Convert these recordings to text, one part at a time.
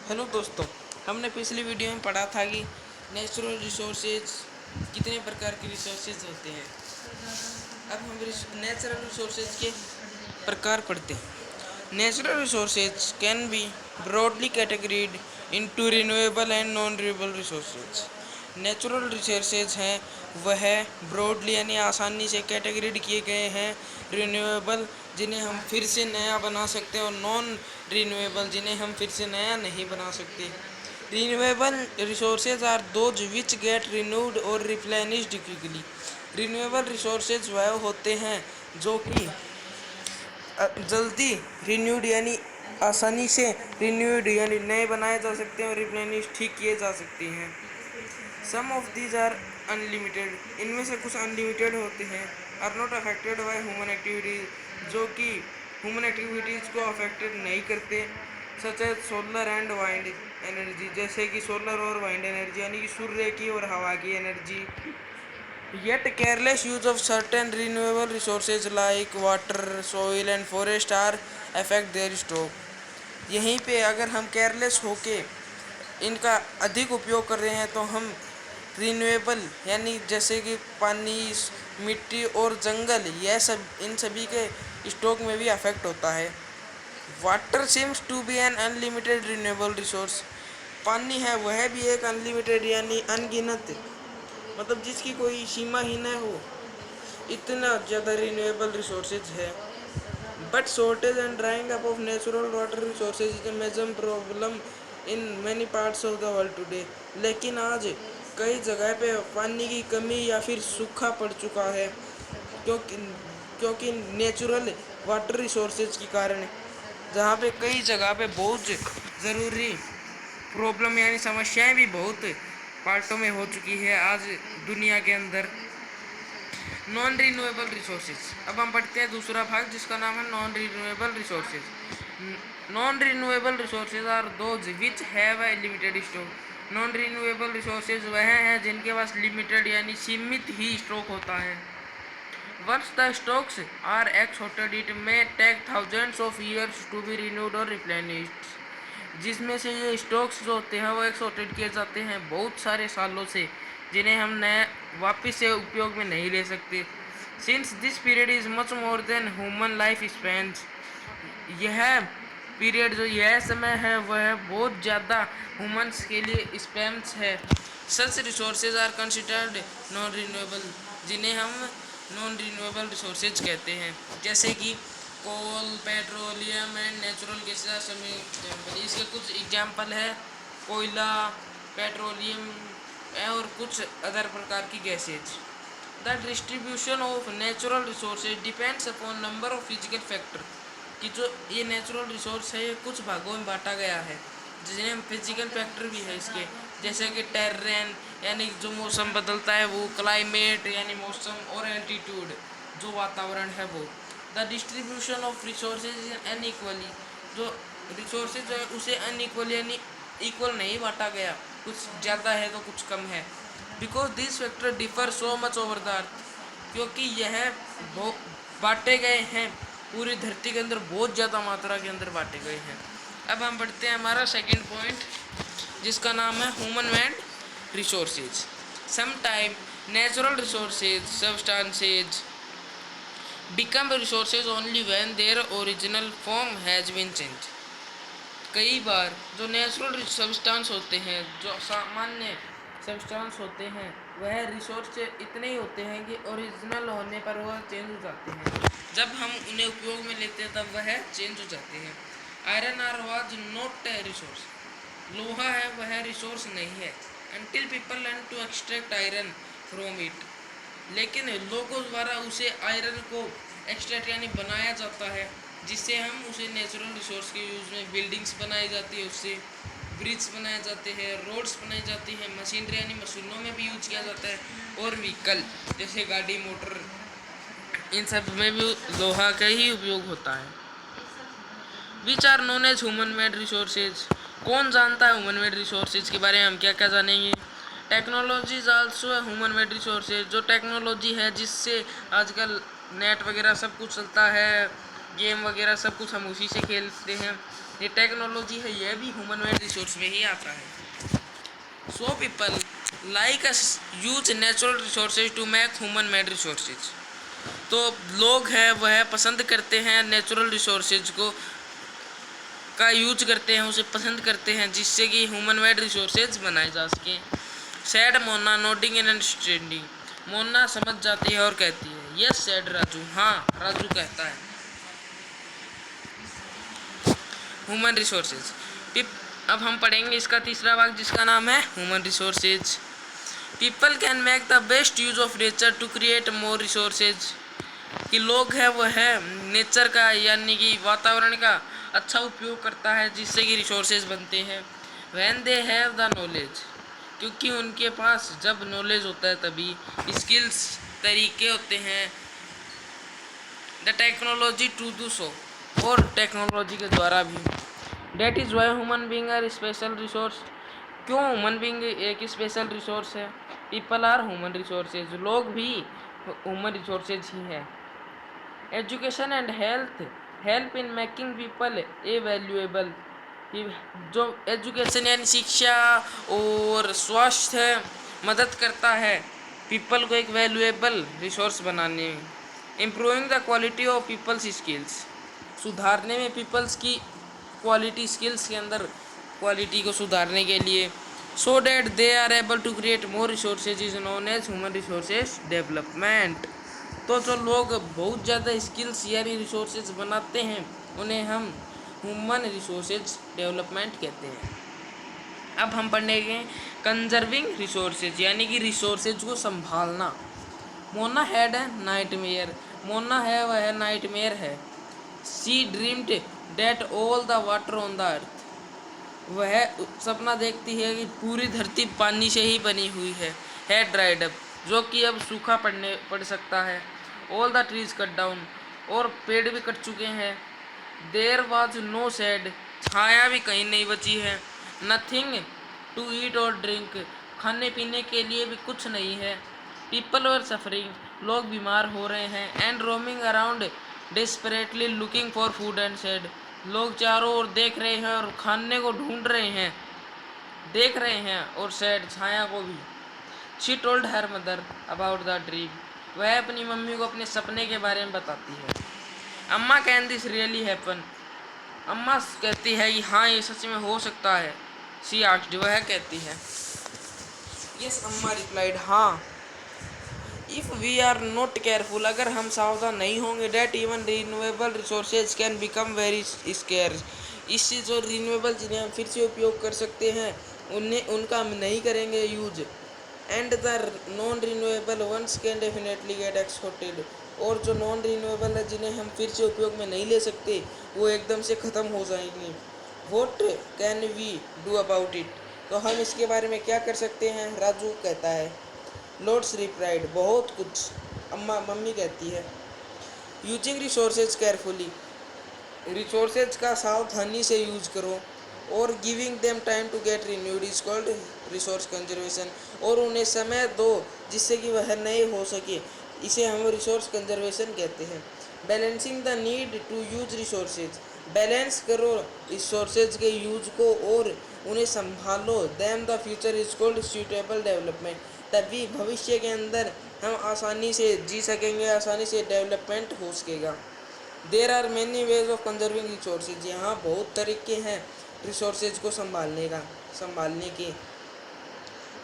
Hello दोस्तों, हमने पिछली वीडियो में पढ़ा था कि नेचुरल रिसोर्सेज कितने प्रकार के रिसोर्सेज होते हैं। अब हम नेचुरल रिसोर्सेज के प्रकार पढ़ते हैं। Natural resources can be broadly categorised into renewable and non renewable resources. Natural resources हैं वह ब्रॉडली यानी आसानी से कैटेगरीड किए गए हैं। रिन्यूएबल जिन्हें हम फिर से नया बना सकते हैं और नॉन रिन्यूएबल जिन्हें हम फिर से नया नहीं बना सकते। Renewable resources are those which get renewed और रिप्लेनिश्ड क्विकली। रिन्यूएबल रिसोर्सेज वह होते हैं जो कि जल्दी रिन्यूड यानी आसानी से रिन्यूड यानी नए बनाए जा सकते हैं और रिप्लेनिश ठीक किए जा सकते हैं। Some of these are unlimited, इनमें से कुछ अनलिमिटेड होते हैं। Are not affected by human activities, जो कि ह्यूमन एक्टिविटीज़ को अफेक्टेड नहीं करते। Such as solar and wind energy, जैसे कि सोलर और वाइंड एनर्जी यानी कि सूर्य की और हवा की energy. Yet careless use of certain renewable resources like water, soil and forest are affect their stock. यहीं पे अगर हम केयरलेस होके इनका अधिक उपयोग कर रहे हैं तो हम रिन्यूएबल यानी जैसे कि पानी, मिट्टी और जंगल, यह सब इन सभी के स्टॉक में भी अफेक्ट होता है। Water seems to be an unlimited renewable resource. पानी है वह भी एक अनलिमिटेड यानी अनगिनत, मतलब जिसकी कोई सीमा ही न हो, इतना ज़्यादा रिन्यूएबल रिसोर्सेज है। But shortage and drying up of natural water resources is a major problem in many parts of the world today. लेकिन आज कई जगह पे पानी की कमी या फिर सूखा पड़ चुका है, क्योंकि क्योंकि नेचुरल वाटर रिसोर्सेज के कारण, जहाँ पे कई जगह पे बहुत ज़रूरी प्रॉब्लम यानी समस्याएं भी बहुत पार्टों में हो चुकी है आज दुनिया के अंदर। नॉन रिन्यूएबल रिसोर्सेज, अब हम पढ़ते हैं दूसरा भाग जिसका नाम है non renewable resources. Non renewable resources are those which have a limited stock. Non renewable resources वह हैं जिनके पास लिमिटेड यानी सीमित ही स्टॉक होता है। Once the stocks are exhausted it may take thousands of years to be renewed और replenished. जिसमें से ये स्टॉक्स जो होते हैं वो एक्सहाउस्टेड किए जाते हैं बहुत सारे सालों से, जिन्हें हम नए वापस से उपयोग में नहीं ले सकते। Since this period is much more than human life Spence. यह पीरियड जो यह समय है वह बहुत ज़्यादा ह्यूमंस के लिए स्पेंस है। Such resources are considered non renewable, जिन्हें हम नॉन रिन्यूएबल रिसोर्सेज कहते हैं, जैसे कि coal, petroleum and natural gases are some example. इसके कुछ एग्जाम्पल है कोयला, पेट्रोलियम और कुछ अदर प्रकार की gases. The distribution of natural resources depends upon number of physical factor, कि जो ये नेचुरल रिसोर्स है ये कुछ भागों में बांटा गया है, जिन्हें फिजिकल फैक्टर भी है इसके, जैसे कि टेरेन यानी जो मौसम बदलता है वो, क्लाइमेट यानी मौसम, और एल्टीट्यूड जो वातावरण है वो। The distribution of resources is unequally, जो रिसोर्सेज है उसे अनइक्वल यानी इक्वल नहीं बांटा गया, कुछ ज़्यादा है तो कुछ कम है। Because this factor differ so much over the earth, क्योंकि यह बांटे गए हैं पूरी धरती के अंदर, बहुत ज़्यादा मात्रा के अंदर बांटे गए हैं। अब हम बढ़ते हैं हमारा सेकंड पॉइंट जिसका नाम है human made resources. Some time natural resources substances become resources only when their original form has been change. कई बार जो नेचुरल सब्सटेंस होते हैं, जो सामान्य सब्सटेंस होते हैं, वह रिसोर्स इतने ही होते हैं कि ओरिजिनल होने पर वह चेंज हो जाते हैं। जब हम उन्हें उपयोग में लेते हैं तब वह चेंज हो जाते हैं। Iron ore was not a resource, लोहा है वह रिसोर्स नहीं है, until people learn to extract iron from it. लेकिन लोगों द्वारा उसे आयरन को एक्सट्रैक्ट यानी बनाया जाता है, जिससे हम उसे नेचुरल रिसोर्स के यूज़ में बिल्डिंग्स बनाई जाती है, उससे ब्रिज बनाए जाते हैं, रोड्स बनाई जाती है, मशीनरी यानी मशीनों में भी यूज किया जाता है, और व्हीकल जैसे गाड़ी, मोटर, इन सब में भी लोहा का ही उपयोग होता है। Which are known as human made resources. कौन जानता है ह्यूमन मेड रिसोर्सेज के बारे में, हम क्या क्या जानेंगे। Technology is also human made resources, जो टेक्नोलॉजी है जिससे आजकल नेट वगैरह सब कुछ चलता है, गेम वगैरह सब कुछ हम उसी से खेलते हैं, ये टेक्नोलॉजी है, यह भी ह्यूमन मेड रिसोर्स में ही आता है। So people like use natural resources to make human made resources. तो लोग हैं वह पसंद करते हैं नेचुरल रिसोर्सेज को का यूज करते हैं, उसे पसंद करते हैं, जिससे कि ह्यूमन मेड रिसोर्सेज बनाए जा सकें। Sad Mona noting and understanding. Mona समझ जाती है और कहती है यस सैड राजू। हाँ, राजू कहता है। Human resources. अब हम पढ़ेंगे इसका तीसरा भाग, जिसका नाम है human resources. People can make the best use of nature to create more resources. कि लोग है वह है नेचर का यानी कि वातावरण का अच्छा उपयोग करता है, जिससे कि रिसोर्सेज बनते हैं। When they have the knowledge, क्योंकि उनके पास जब नॉलेज होता है तभी स्किल्स तरीके होते हैं, the technology to do so, और टेक्नोलॉजी के द्वारा भी। That is why human being are special resource. क्यों ह्यूमन बींग एक स्पेशल रिसोर्स है? People are human resources. लोग भी ह्यूमन रिसोर्सेज ही हैं। Education and help in making people a valuable. जो एजुकेशन यानी शिक्षा और स्वास्थ्य मदद करता है पीपल को एक वैल्यूएबल रिसोर्स बनाने में। Improving the quality of people's skills. सुधारने में पीपल्स की क्वालिटी, स्किल्स के अंदर क्वालिटी को सुधारने के लिए। So that they are able to create more resources is known as human resources development. तो जो लोग बहुत ज़्यादा स्किल्स यानी रिसोर्सेज बनाते हैं उन्हें हम ह्यूमन रिसोर्सेज डेवलपमेंट कहते हैं। अब हम पढ़ेंगे कंजर्विंग रिसोर्सेज यानी कि रिसोर्सेज को संभालना। Mona had a nightmare. Mona है वह नाइटमेयर है। She dreamed that all the water on the earth. वह सपना देखती है कि पूरी धरती पानी से ही बनी हुई है ड्राइड अप, जो कि अब सूखा पड़ सकता है। All the trees cut down, और पेड़ भी कट चुके हैं। देयर वाज नो शेड, छाया भी कहीं नहीं बची है। नथिंग टू ईट और ड्रिंक, खाने पीने के लिए भी कुछ नहीं है। पीपल वर सफरिंग, लोग बीमार हो रहे हैं। And roaming around desperately looking for food and shade, लोग चारों ओर देख रहे हैं और खाने को ढूंढ रहे हैं, देख रहे हैं, और शेड छाया को भी। She told her mother about the dream, वह अपनी मम्मी को अपने सपने के बारे में बताती है। अम्मा कैन दिस रियली हैपन, अम्मा कहती है कि हाँ ये सच में हो सकता है। शी आस्क्ड, वह कहती है। यस अम्मा रिप्लाइड, हाँ। If we are not careful, अगर हम सावधान नहीं होंगे, that even renewable resources can become very scarce, इससे जो रिन्यूएबल जिन्हें हम फिर से उपयोग कर सकते हैं उनका हम नहीं करेंगे use. And the non renewable ones can definitely get exported, और जो नॉन रिन्यूएबल है जिन्हें हम फिर से उपयोग में नहीं ले सकते वो एकदम से ख़त्म हो जाएंगे। What can we do about it, तो हम इसके बारे में क्या कर सकते हैं? राजू कहता है। लॉर्ड्स रिप्लाइड, बहुत कुछ, मम्मी कहती है। यूजिंग रिसोर्सेज केयरफुली, रिसोर्सेज का सावधानी से यूज करो। और giving them time to get renewed is called resource conservation, और उन्हें समय दो जिससे कि वह नए हो सके, इसे हम रिसोर्स कंजर्वेशन कहते हैं। Balancing the need to use resources, balance करो रिसोर्सेज के यूज को और उन्हें संभालो। Them the future is called suitable development, तभी भविष्य के अंदर हम आसानी से जी सकेंगे, आसानी से डेवलपमेंट हो सकेगा। There are many ways of conserving resources, यहाँ बहुत तरीके हैं रिसोर्सेज को संभालने के।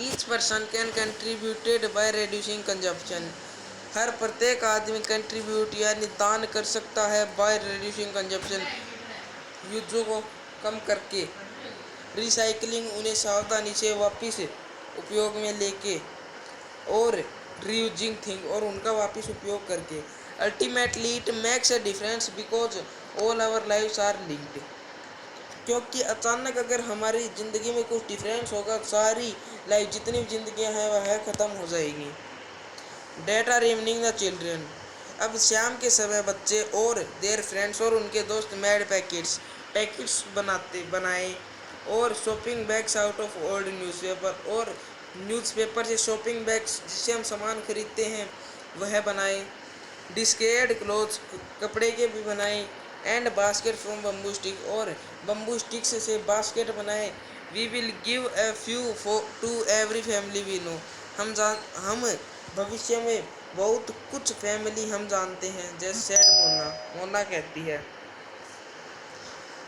Each person can contributed by reducing consumption, हर प्रत्येक आदमी कंट्रीब्यूट यानी दान कर सकता है बाय रिड्यूसिंग कंजप्शन, यूजों को कम करके। रिसाइकलिंग, उन्हें सावधानी से वापस उपयोग में लेके, और रीयूजिंग थिंग, और उनका वापस उपयोग करके। Ultimately it makes a difference because all our lives are linked, क्योंकि अचानक अगर हमारी ज़िंदगी में कुछ डिफरेंस होगा, सारी लाइफ जितनी भी जिंदगियां हैं वह ख़त्म हो जाएगी। That are evening the children, अब शाम के समय बच्चे और देयर फ्रेंड्स और उनके दोस्त मेड पैकेट्स बनाए, और shopping bags out of old newspaper, और न्यूज़पेपर से शॉपिंग बैग्स जिससे हम सामान खरीदते हैं वह बनाए। डिस्केड क्लोथ्स, कपड़े के भी बनाए। And basket from bamboo stick, और बम्बू स्टिक्स से बास्केट बनाए। We will give a few to every family we know. हम भविष्य में बहुत कुछ फैमिली हम जानते हैं, जैसे सेड मोना। मोना कहती है,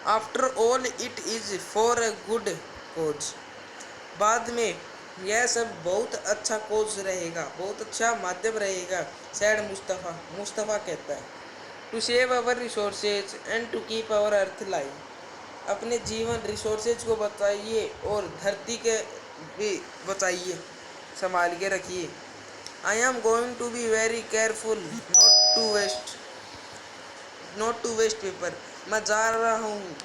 after all it is for a good cause. बाद में यह सब बहुत अच्छा कोज रहेगा, बहुत अच्छा माध्यम रहेगा, सैड मुस्तफ़ा। मुस्तफ़ा कहता है, to save our resources and to keep our earth live. अपने जीवन रिसोर्सेज को बचाइए और धरती के भी बचाइए, संभाल के रखिए। I am going to be very careful not to waste paper. मैं जा रहा हूँ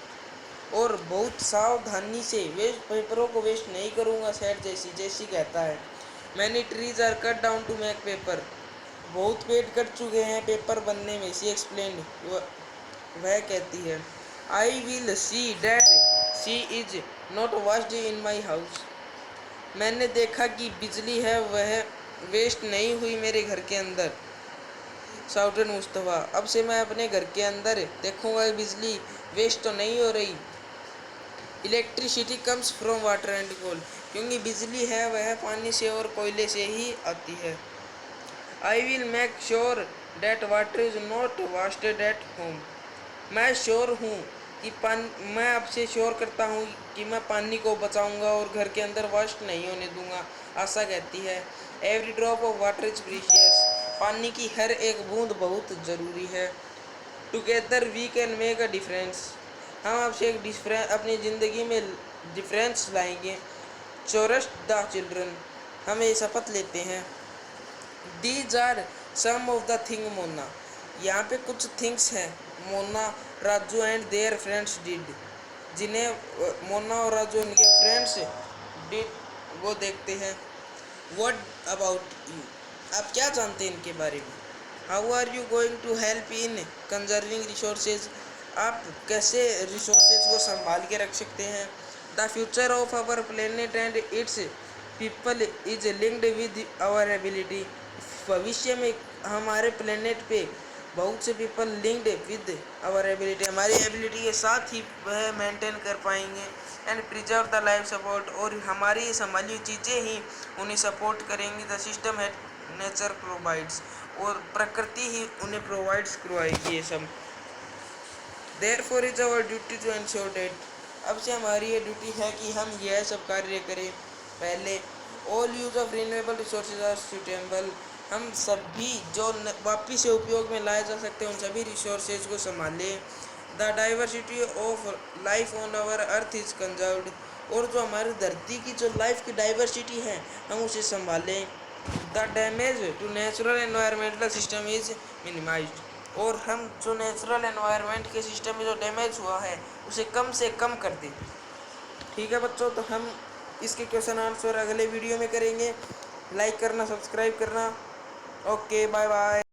और बहुत सावधानी से वेस्ट पेपरों को वेस्ट नहीं करूँगा, सैड जैसी कहता है। Many trees are cut down to make paper. बहुत पेड़ कट चुके हैं पेपर बनने में, सी एक्सप्लेन। वह कहती है, I will see that she is not washed in my house. मैंने देखा कि बिजली है वह वेस्ट नहीं हुई मेरे घर के अंदर, साउटन मुस्तफ़ा। अब से मैं अपने घर के अंदर देखूंगा बिजली वेस्ट तो नहीं हो रही। Electricity comes from water and coal. क्योंकि बिजली है वह पानी से और कोयले से ही आती है। I will make sure that water is not wasted at home. मैं श्योर हूँ कि मैं आपसे श्योर करता हूँ कि मैं पानी को बचाऊंगा और घर के अंदर वास्ट नहीं होने दूंगा, आशा कहती है। Every drop of water is precious. पानी की हर एक बूंद बहुत ज़रूरी है। Together we can make a difference. हम आपसे एक डिफरेंस अपनी ज़िंदगी में डिफरेंस लाएंगे। Chorus the children. हम ये शपथ लेते हैं। These are some of the thing Mona. यहाँ पे कुछ थिंग्स हैं Mona, Raju and their friends did, जिन्हें मोना और राजू उनके फ्रेंड्स डिड वो देखते हैं। What about you. आप क्या जानते हैं इनके बारे में। How are you going to help in conserving resources. आप कैसे रिसोर्सेज को संभाल के रख सकते हैं। The future of our planet and its people is linked with our ability. भविष्य में हमारे प्लेनेट पे बहुत से people linked with our ability, हमारी एबिलिटी के साथ ही वह मेंटेन कर पाएंगे। And preserve the life support. और हमारी संभाली चीज़ें ही उन्हें सपोर्ट करेंगी। द सिस्टम है नेचर प्रोवाइड्स। और प्रकृति ही उन्हें प्रोवाइड्स करवाएगी ये सब। Therefore is our duty to ensure that. अब से हमारी ये ड्यूटी है कि हम यह सब कार्य करें। पहले, all use of renewable resources are suitable. हम सभी जो वापिस से उपयोग में लाए जा सकते हैं उन सभी रिसोर्सेज को संभालें। The diversity of life on our earth is conserved. और जो हमारी धरती की जो लाइफ की डाइवर्सिटी है हम उसे संभालें। The damage to natural environmental system is minimised. और हम जो नेचुरल एनवायरनमेंट के सिस्टम में जो डैमेज हुआ है उसे कम से कम कर दें। ठीक है बच्चों, तो हम इसके क्वेश्चन आंसर अगले वीडियो में करेंगे। लाइक करना, सब्सक्राइब करना। Okay, bye bye.